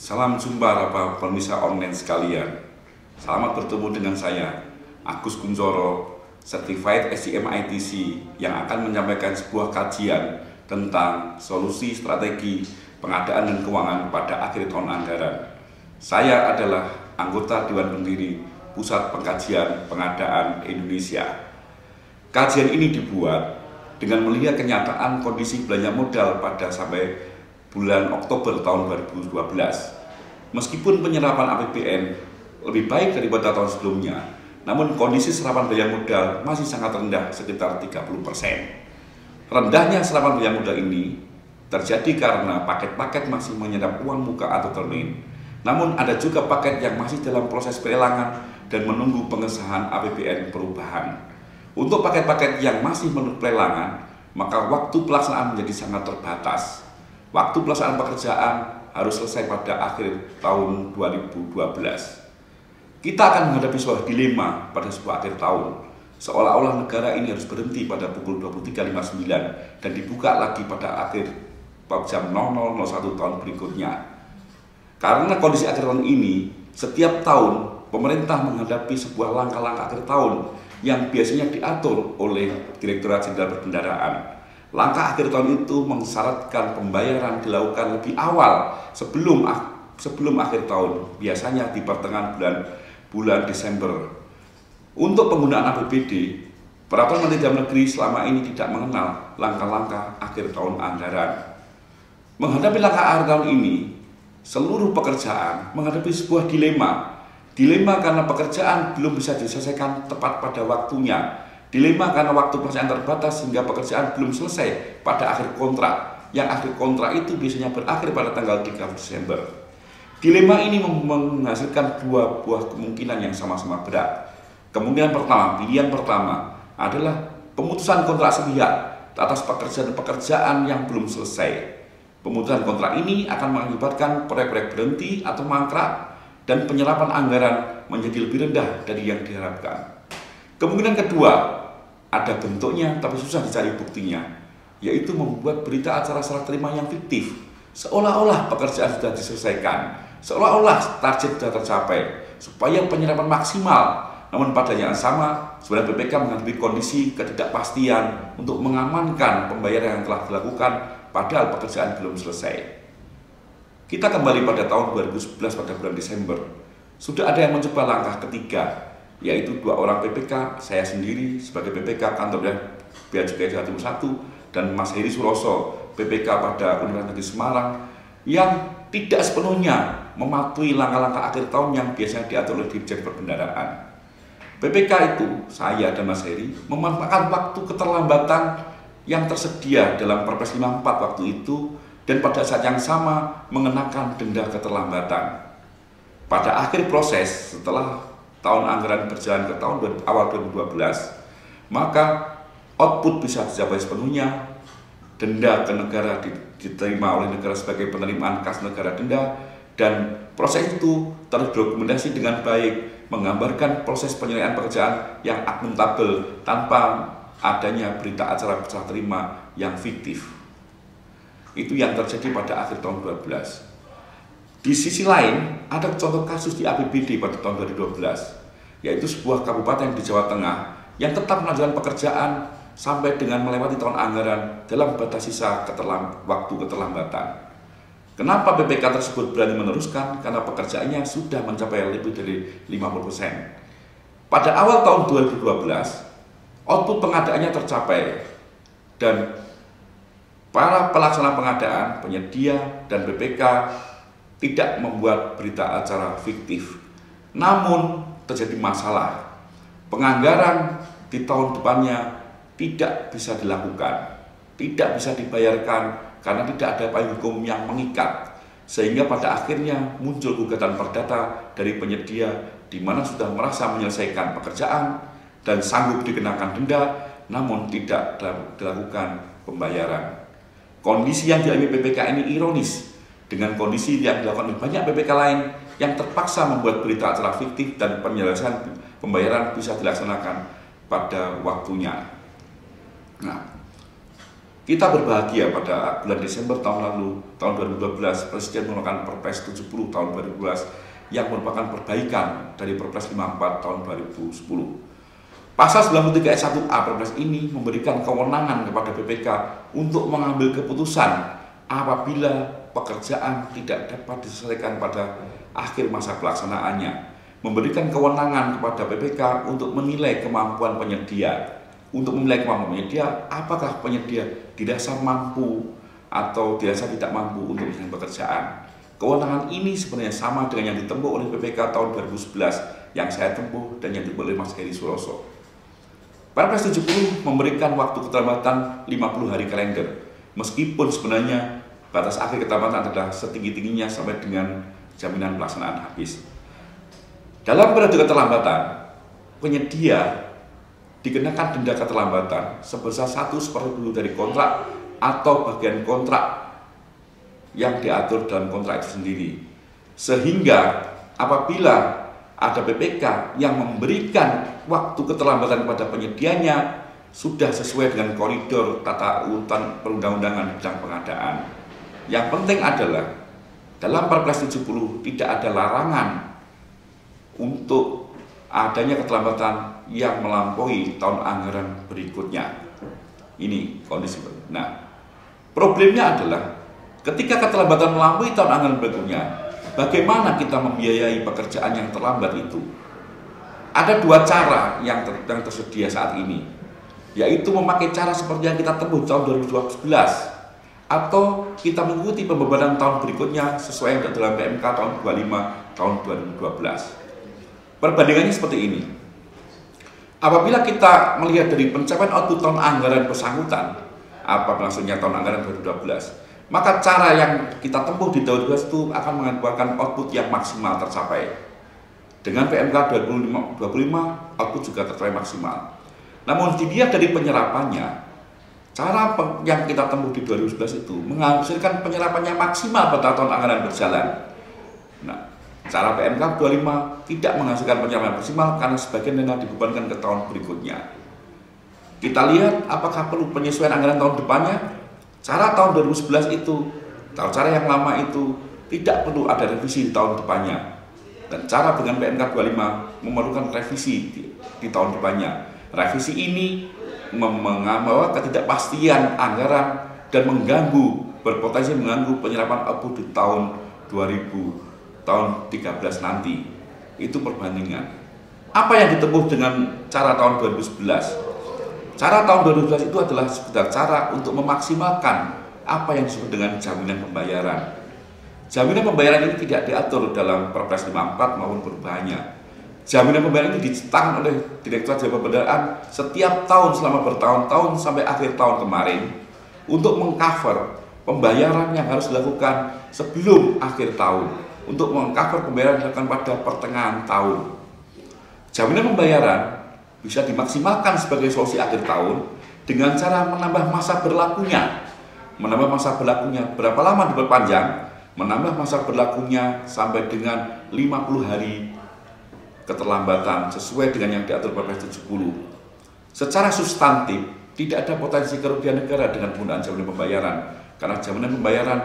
Salam jumpa para pemirsa online sekalian. Selamat bertemu dengan saya, Agus Kuncoro, Certified SCM ITC, yang akan menyampaikan sebuah kajian tentang solusi strategi pengadaan dan keuangan pada akhir tahun anggaran. Saya adalah anggota Dewan Pendiri Pusat Pengkajian Pengadaan Indonesia. Kajian ini dibuat dengan melihat kenyataan kondisi belanja modal pada sampai bulan Oktober tahun 2012. Meskipun penyerapan APBN lebih baik daripada tahun sebelumnya, namun kondisi serapan belanja modal masih sangat rendah, sekitar 30%. Rendahnya serapan belanja modal ini terjadi karena paket-paket masih menyerap uang muka atau termin. Namun ada juga paket yang masih dalam proses pelelangan dan menunggu pengesahan APBN perubahan. Untuk paket-paket yang masih menunggu pelelangan, maka waktu pelaksanaan menjadi sangat terbatas. Waktu pelaksanaan pekerjaan harus selesai pada akhir tahun 2012. Kita akan menghadapi sebuah dilema pada sebuah akhir tahun. Seolah-olah negara ini harus berhenti pada pukul 23.59 dan dibuka lagi pada akhir jam 00.01 tahun berikutnya. Karena kondisi akhir tahun ini, setiap tahun pemerintah menghadapi sebuah langkah-langkah akhir tahun yang biasanya diatur oleh Direktorat Jenderal Perbendaharaan. Langkah akhir tahun itu mensyaratkan pembayaran dilakukan lebih awal sebelum akhir tahun, biasanya di pertengahan bulan Desember. Untuk penggunaan APBD, Peraturan Menteri Dalam Negeri selama ini tidak mengenal langkah-langkah akhir tahun anggaran. Menghadapi langkah akhir tahun ini, seluruh pekerjaan menghadapi sebuah dilema. Dilema karena pekerjaan belum bisa diselesaikan tepat pada waktunya. Dilema karena waktu pelaksanaan terbatas sehingga pekerjaan belum selesai pada akhir kontrak. Yang akhir kontrak itu biasanya berakhir pada tanggal 3 Desember. Dilema ini menghasilkan dua buah kemungkinan yang sama-sama berat. Pilihan pertama adalah pemutusan kontrak sepihak atas pekerjaan yang belum selesai. Pemutusan kontrak ini akan mengakibatkan proyek-proyek berhenti atau mangkrak dan penyerapan anggaran menjadi lebih rendah dari yang diharapkan. Kemungkinan kedua, ada bentuknya tapi susah dicari buktinya, yaitu membuat berita acara serah terima yang fiktif, seolah-olah pekerjaan sudah diselesaikan, seolah-olah target sudah tercapai, supaya penyerapan maksimal. Namun pada yang sama, sebenarnya BPK menghadapi kondisi ketidakpastian untuk mengamankan pembayaran yang telah dilakukan, padahal pekerjaan belum selesai. Kita kembali pada tahun 2011 pada bulan Desember. Sudah ada yang mencoba langkah ketiga, yaitu 2 orang PPK, saya sendiri sebagai PPK kantor Bea Cukai Jawa Timur 1 dan Mas Heri Suroso, PPK pada Universitas Negeri Semarang, yang tidak sepenuhnya mematuhi langkah-langkah akhir tahun yang biasanya diatur oleh Dirjen Perbendaharaan. PPK itu, saya dan Mas Heri, memanfaatkan waktu keterlambatan yang tersedia dalam Perpres 54 waktu itu, dan pada saat yang sama mengenakan denda keterlambatan. Pada akhir proses, setelah tahun anggaran berjalan ke awal 2012, maka output bisa dicapai sepenuhnya, denda ke negara diterima oleh negara sebagai penerimaan kas negara denda, dan proses itu terdokumentasi dengan baik, menggambarkan proses penyelesaian pekerjaan yang akuntabel tanpa adanya berita acara serah terima yang fiktif. Itu yang terjadi pada akhir tahun 2012. Di sisi lain, ada contoh kasus di APBD pada tahun 2012, yaitu sebuah kabupaten di Jawa Tengah yang tetap melanjutkan pekerjaan sampai dengan melewati tahun anggaran dalam batas sisa waktu keterlambatan. Kenapa BPK tersebut berani meneruskan? Karena pekerjaannya sudah mencapai lebih dari 50%. Pada awal tahun 2012, output pengadaannya tercapai dan para pelaksana pengadaan, penyedia, dan BPK tidak membuat berita acara fiktif. Namun terjadi masalah. Penganggaran di tahun depannya tidak bisa dilakukan, tidak bisa dibayarkan karena tidak ada payung hukum yang mengikat. Sehingga pada akhirnya muncul gugatan perdata dari penyedia di mana sudah merasa menyelesaikan pekerjaan dan sanggup dikenakan denda, namun tidak dilakukan pembayaran. Kondisi yang dialami BPK ini ironis dengan kondisi yang dilakukan oleh banyak BPK lain yang terpaksa membuat berita acara fiktif dan penyelesaian pembayaran bisa dilaksanakan pada waktunya. Nah, Kita berbahagia pada bulan Desember tahun lalu, tahun 2012, Presiden mengeluarkan Perpres 70 tahun 2012 yang merupakan perbaikan dari Perpres 54 tahun 2010. Pasal 93 ayat 1A Perpres ini memberikan kewenangan kepada BPK untuk mengambil keputusan apabila pekerjaan tidak dapat diselesaikan pada akhir masa pelaksanaannya, memberikan kewenangan kepada BPK untuk menilai kemampuan penyedia. Untuk menilai kemampuan penyedia, apakah penyedia dirasa mampu atau dirasa tidak mampu untuk melakukan pekerjaan. Kewenangan ini sebenarnya sama dengan yang ditempuh oleh BPK tahun 2011 yang saya tempuh dan yang ditempuh oleh Mas Heri Suroso. Perpres 70 memberikan waktu keterlambatan 50 hari kalender, meskipun sebenarnya batas akhir keterlambatan adalah setinggi-tingginya sampai dengan jaminan pelaksanaan habis. Dalam periode keterlambatan, penyedia dikenakan denda keterlambatan sebesar 1/10 dari kontrak atau bagian kontrak yang diatur dalam kontrak itu sendiri. Sehingga apabila ada BPK yang memberikan waktu keterlambatan kepada penyedianya sudah sesuai dengan koridor tata urutan perundang-undangan di bidang pengadaan. Yang penting adalah dalam Perpres 70 tidak ada larangan untuk adanya keterlambatan yang melampaui tahun anggaran berikutnya. Ini kondisi. Nah, problemnya adalah ketika keterlambatan melampaui tahun anggaran berikutnya, bagaimana kita membiayai pekerjaan yang terlambat itu? Ada dua cara yang tersedia saat ini, yaitu memakai cara seperti yang kita tempuh tahun 2012 atau kita mengikuti pembebanan tahun berikutnya sesuai yang dalam PMK tahun 25 tahun 2012. Perbandingannya seperti ini. Apabila kita melihat dari pencapaian output tahun anggaran bersangkutan, apa maksudnya tahun anggaran 2012, maka cara yang kita tempuh di tahun 2012 itu akan mengakibatkan output yang maksimal tercapai. Dengan PMK 2025 output juga tercapai maksimal. Namun dilihat dari penyerapannya, cara yang kita tempuh di 2011 itu menghasilkan penyerapannya maksimal pada tahun anggaran berjalan. Nah, cara PMK 25 tidak menghasilkan penyerapan maksimal karena sebagian dana dibebankan ke tahun berikutnya. Kita lihat apakah perlu penyesuaian anggaran tahun depannya. Cara tahun 2011 itu, cara yang lama itu tidak perlu ada revisi di tahun depannya. Dan cara dengan PMK 25 memerlukan revisi di tahun depannya. Revisi ini membawa ketidakpastian anggaran dan berpotensi mengganggu penyerapan output di tahun 2013 nanti. Itu perbandingan. Apa yang ditempuh dengan cara tahun 2011? Cara tahun 2011 itu adalah sekedar cara untuk memaksimalkan apa yang disebut dengan jaminan pembayaran. Jaminan pembayaran ini tidak diatur dalam Perpres 54 maupun perubahannya. Jaminan pembayaran ini dicetakkan oleh Direktorat Jenderal Pemberdayaan setiap tahun selama bertahun-tahun sampai akhir tahun kemarin untuk mengcover pembayaran yang harus dilakukan sebelum akhir tahun, untuk mengcover pembayaran yang dilakukan pada pertengahan tahun. Jaminan pembayaran bisa dimaksimalkan sebagai solusi akhir tahun dengan cara menambah masa berlakunya. Menambah masa berlakunya berapa lama diperpanjang? Menambah masa berlakunya sampai dengan 50 hari keterlambatan sesuai dengan yang diatur Perpres 70. Secara substantif tidak ada potensi kerugian negara dengan penggunaan jaminan pembayaran karena jaminan pembayaran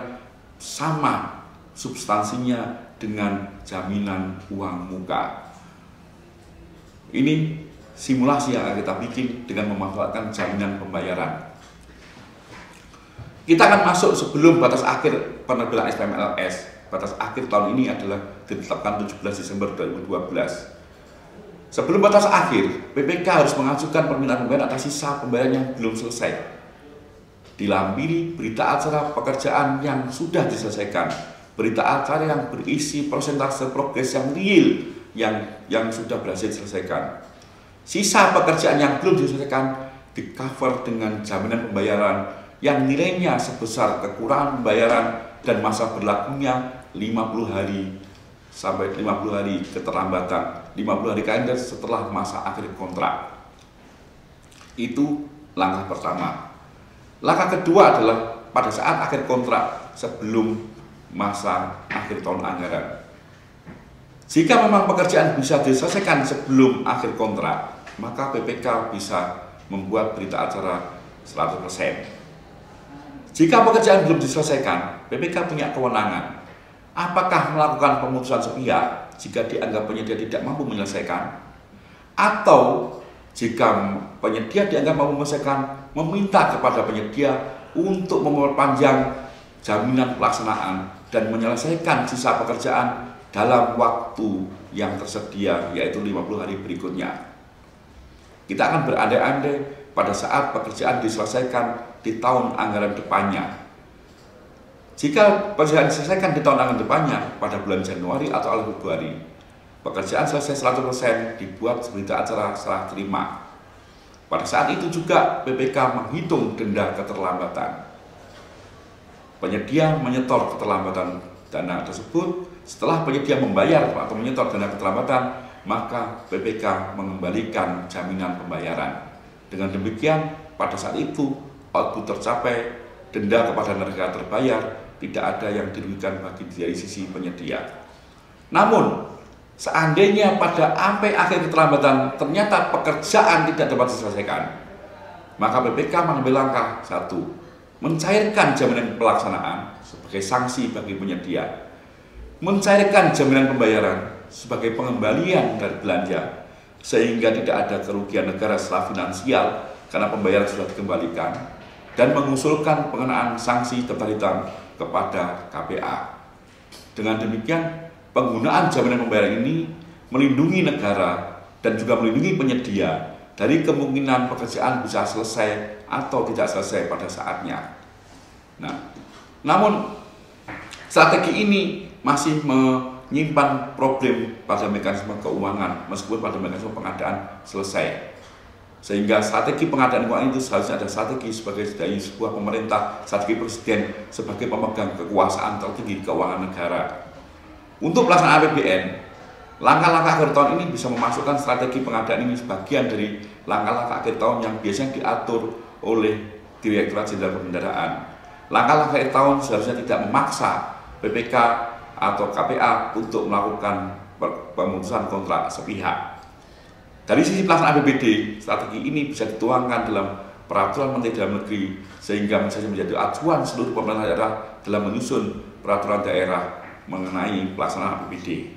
sama substansinya dengan jaminan uang muka. Ini simulasi yang akan kita bikin dengan memanfaatkan jaminan pembayaran. Kita akan masuk sebelum batas akhir penerbitan SPMLS. Batas akhir tahun ini adalah ditetapkan 17 Desember 2012. Sebelum batas akhir, BPK harus mengajukan permintaan pembayaran atas sisa pembayaran yang belum selesai. Dilampiri berita acara pekerjaan yang sudah diselesaikan, berita acara yang berisi persentase progres yang real yang sudah berhasil diselesaikan. Sisa pekerjaan yang belum diselesaikan di-cover dengan jaminan pembayaran yang nilainya sebesar kekurangan pembayaran dan masa berlakunya 50 hari sampai 50 hari keterlambatan, 50 hari kalender setelah masa akhir kontrak. Itu langkah pertama. Langkah kedua adalah pada saat akhir kontrak sebelum masa akhir tahun anggaran. Jika memang pekerjaan bisa diselesaikan sebelum akhir kontrak, maka BPK bisa membuat berita acara 100%. Jika pekerjaan belum diselesaikan, BPK punya kewenangan. Apakah melakukan pemutusan sepihak jika dianggap penyedia tidak mampu menyelesaikan? Atau jika penyedia dianggap mampu menyelesaikan, meminta kepada penyedia untuk memperpanjang jaminan pelaksanaan dan menyelesaikan sisa pekerjaan dalam waktu yang tersedia, yaitu 50 hari berikutnya. Kita akan berandai-andai pada saat pekerjaan diselesaikan di tahun anggaran depannya. Jika pekerjaan diselesaikan di tahun anggaran depannya pada bulan Januari atau awal Februari, pekerjaan selesai 100% dibuat berita acara serah terima. Pada saat itu juga BPK menghitung denda keterlambatan. Penyedia menyetor keterlambatan dana tersebut. Setelah penyedia membayar atau menyetor dana keterlambatan, maka BPK mengembalikan jaminan pembayaran. Dengan demikian, pada saat itu output tercapai, denda kepada negara terbayar, tidak ada yang dirugikan bagi dari sisi penyedia. Namun, seandainya pada sampai akhir keterlambatan ternyata pekerjaan tidak dapat diselesaikan, maka BPK mengambil langkah satu, mencairkan jaminan pelaksanaan sebagai sanksi bagi penyedia, mencairkan jaminan pembayaran sebagai pengembalian dari belanja, sehingga tidak ada kerugian negara secara finansial karena pembayaran sudah dikembalikan, dan mengusulkan pengenaan sanksi daftar hitam kepada KPA. Dengan demikian, penggunaan jaminan pembayaran ini melindungi negara dan juga melindungi penyedia dari kemungkinan pekerjaan bisa selesai atau tidak selesai pada saatnya. Nah, namun strategi ini masih menyimpan problem pada mekanisme keuangan meskipun pada mekanisme pengadaan selesai. Sehingga strategi pengadaan keuangan itu seharusnya ada strategi sebagai dari sebuah pemerintah, strategi presiden sebagai pemegang kekuasaan tertinggi keuangan negara. Untuk pelaksanaan APBN, langkah-langkah akhir tahun ini bisa memasukkan strategi pengadaan ini sebagian dari langkah-langkah akhir tahun yang biasanya diatur oleh Direktorat Jenderal Perbendaharaan. Langkah-langkah akhir tahun seharusnya tidak memaksa BPK atau KPA untuk melakukan pemutusan kontrak sepihak. Dari sisi pelaksanaan APBD, strategi ini bisa dituangkan dalam peraturan Menteri Dalam Negeri sehingga menjadi acuan seluruh pemerintah daerah dalam menyusun peraturan daerah mengenai pelaksanaan APBD.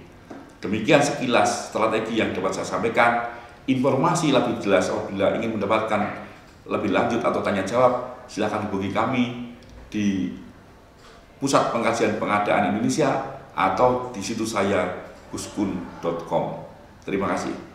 Demikian sekilas strategi yang dapat saya sampaikan. Informasi lebih jelas apabila ingin mendapatkan lebih lanjut atau tanya jawab, silakan hubungi kami di Pusat Pengkajian Pengadaan Indonesia atau di situs saya guskun.com. Terima kasih.